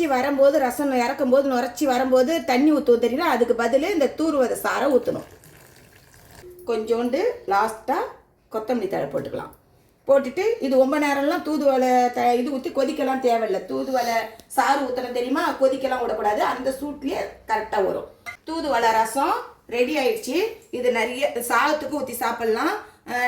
நுரைச்சி வரும்போது ரசம் இறக்கும்போது நுரைச்சி வரும்போது தண்ணி ஊற்றுவோம் தெரியுமா, அதுக்கு பதில் இந்த தூர்வதை சாரை ஊற்றணும். கொஞ்சோண்டு லாஸ்ட்டாக கொத்தமல்லி தழை போட்டுக்கலாம். போட்டுட்டு இது ரொம்ப நேரம்லாம் தூதுவளை இது ஊற்றி கொதிக்கலாம் தேவையில்லை. தூதுவளை சாறு ஊற்றணும் தெரியுமா, கொதிக்கலாம் விடக்கூடாது. அந்த சூட்லேயே கரெக்டாக வரும். தூதுவளை ரசம் ரெடி ஆயிடுச்சு. இது நிறைய சாதத்துக்கு ஊற்றி சாப்பிட்லாம்.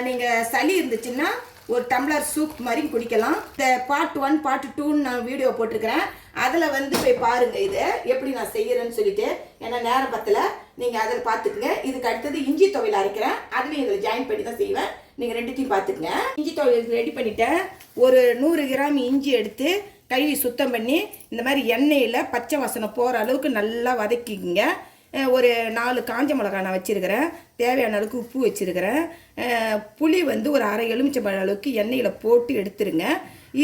நீங்கள் சளி இருந்துச்சுன்னா ஒரு டம்ளர் சூப் மாதிரி குடிக்கலாம். இந்த பார்ட் 1 பார்ட் 2ன்னு நான் வீடியோ போட்டிருக்கிறேன். அதில் வந்து போய் பாருங்கள் இதை எப்படி நான் செய்கிறேன்னு சொல்லிட்டு. ஏன்னா நேரம் பத்தல, நீங்கள் அதில் பார்த்துக்குங்க. இதுக்கு அடுத்தது இஞ்சி துவையல் அரைக்கிறேன். அதுலேயும் இதில் ஜாயின் பண்ணி தான் செய்வேன். நீங்கள் ரெண்டுத்தையும் பார்த்துக்குங்க. இஞ்சி துவையல் ரெடி பண்ணிட்டேன். ஒரு 100 கிராம் இஞ்சி எடுத்து கழுவி சுத்தம் பண்ணி இந்த மாதிரி எண்ணெயில் பச்சை வாசனை போகிற அளவுக்கு நல்லா வதக்கிக்குங்க. ஒரு 4 காஞ்ச மிளகாய் நான் வச்சுருக்கிறேன். தேவையான அளவுக்கு உப்பு வச்சுருக்கிறேன். புளி வந்து ஒரு அரை எலுமிச்சம்பழம் அளவுக்கு எண்ணெயில் போட்டு எடுத்துருங்க.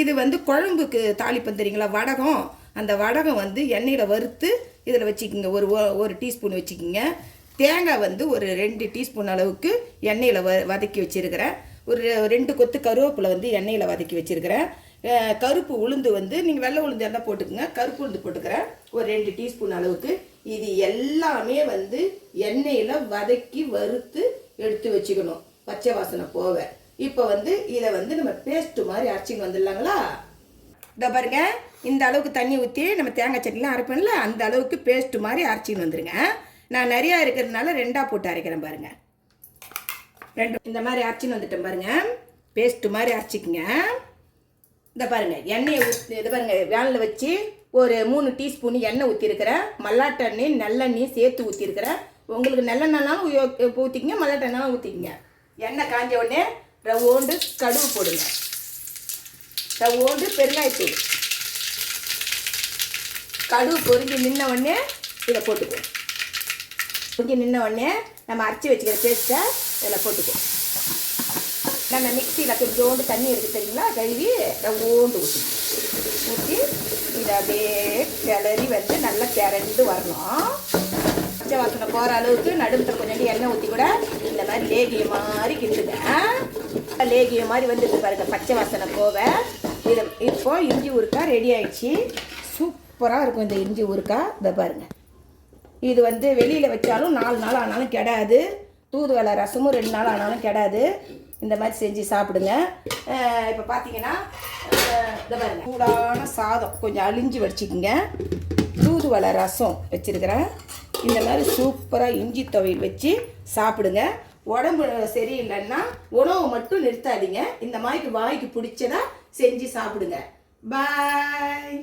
இது வந்து குழம்புக்கு தாளிப்பம் தெரியுங்களா, வடகம். அந்த வடகம் வந்து எண்ணெயில் வறுத்து இதில் வச்சுக்கிங்க. ஒரு டீஸ்பூன் வச்சுக்கிங்க. தேங்காய் வந்து ஒரு 2 டீஸ்பூன் அளவுக்கு எண்ணெயில் வதக்கி வச்சுருக்கிறேன். ஒரு 2 கொத்து கருவேப்பிலை வந்து எண்ணெயில் வதக்கி வச்சுருக்கிறேன். கருப்பு உளுந்து வந்து நீங்கள் வெள்ளை உளுந்து இருந்தால் போட்டுக்குங்க. கருப்பு உளுந்து போட்டுக்கிறேன் ஒரு 2 டீஸ்பூன் அளவுக்கு. இது எல்லாமே வந்து எண்ணெயில் வதக்கி வறுத்து எடுத்து வச்சுக்கணும், பச்சை வாசனை போக. இப்போ வந்து இதை வந்து நம்ம பேஸ்ட்டு மாதிரி அரைச்சின்னு வந்துடலாங்களா. இதை பாருங்க, இந்த அளவுக்கு தண்ணி ஊற்றி நம்ம தேங்காய் சட்னிலாம் அரைப்போம்ல, அந்த அளவுக்கு பேஸ்ட்டு மாதிரி அரைச்சின்னு வந்துடுங்க. நான் நிறையா இருக்கிறதுனால 2ஆக போட்டு அரைக்கிறேன் பாருங்கள். 2 இந்த மாதிரி அரைச்சின்னு வந்துட்டேன் பாருங்கள். பேஸ்ட்டு மாதிரி அரைச்சிக்குங்க. இந்த பாருங்கள், எண்ணெயை ஊற்றி இது பாருங்கள், வேனில் வச்சு ஒரு 3 டீஸ்பூன் எண்ணெய் ஊற்றிருக்கிறேன். மல்லாட்டெண்ணெய் நல்லெண்ணெய் சேர்த்து ஊற்றிருக்கிறேன். உங்களுக்கு நல்லெண்ணெய்னாலும் ஊற்றிக்கிங்க, மல்லாட்டெண்ணெய்னாலும் ஊற்றிக்கிங்க. எண்ணெய் காஞ்ச உடனே ரவோண்டு கடுகு போடுங்க. ரவோண்டு பெருங்காயத்தூள். கடுகு பொரிஞ்சு நின்ன உடனே இதை போட்டுக்குவோம். பொரிஞ்சு நின்ன உடனே நம்ம அரைச்சி வச்சுக்கிற பேஸ்ட்டை இதில் போட்டுக்குவோம். நம்ம மிக்சியில் கொஞ்சோண்டு தண்ணி இருக்குது தெரியுங்களா, கழுவி ரவோண்டு ஊற்றி இதை அப்படியே கிளறி வந்து நல்லா திரண்டு வரணும். பச்சை வாசனை போகிற அளவுக்கு நடுவில் கொஞ்சம் எண்ணெய் ஊற்றி கூட இந்த மாதிரி லேகிய மாதிரி கிண்டுங்க. லேகிய மாதிரி வந்துட்டு பாருங்கள், பச்சை வாசனை போக. இது இப்போ இஞ்சி ஊறுக்காய் ரெடி ஆயிடுச்சு. சூப்பராக இருக்கும் இந்த இஞ்சி ஊறுக்காய். இதை பாருங்கள், இது வந்து வெளியில் வச்சாலும் 4 நாள் ஆனாலும் கெடாது. தூதுவளை ரசமும் 2 நாள் ஆனாலும் கெடாது. இந்த மாதிரி செஞ்சு சாப்பிடுங்க. இப்போ பார்த்தீங்கன்னா இதை பாருங்க, சூடான சாதம் கொஞ்சம் அழிஞ்சு வச்சுக்கோங்க. தூதுவளை ரசம் வச்சுருக்கிறேன். இந்த மாதிரி சூப்பராக இஞ்சி துவையல் வச்சு சாப்பிடுங்க. உடம்பு சரியில்லைன்னா உணவு மட்டும் நிறுத்தாதீங்க. இந்த மாதிரி வாய்க்கு பிடிச்சதா செஞ்சு சாப்பிடுங்க. பாய்.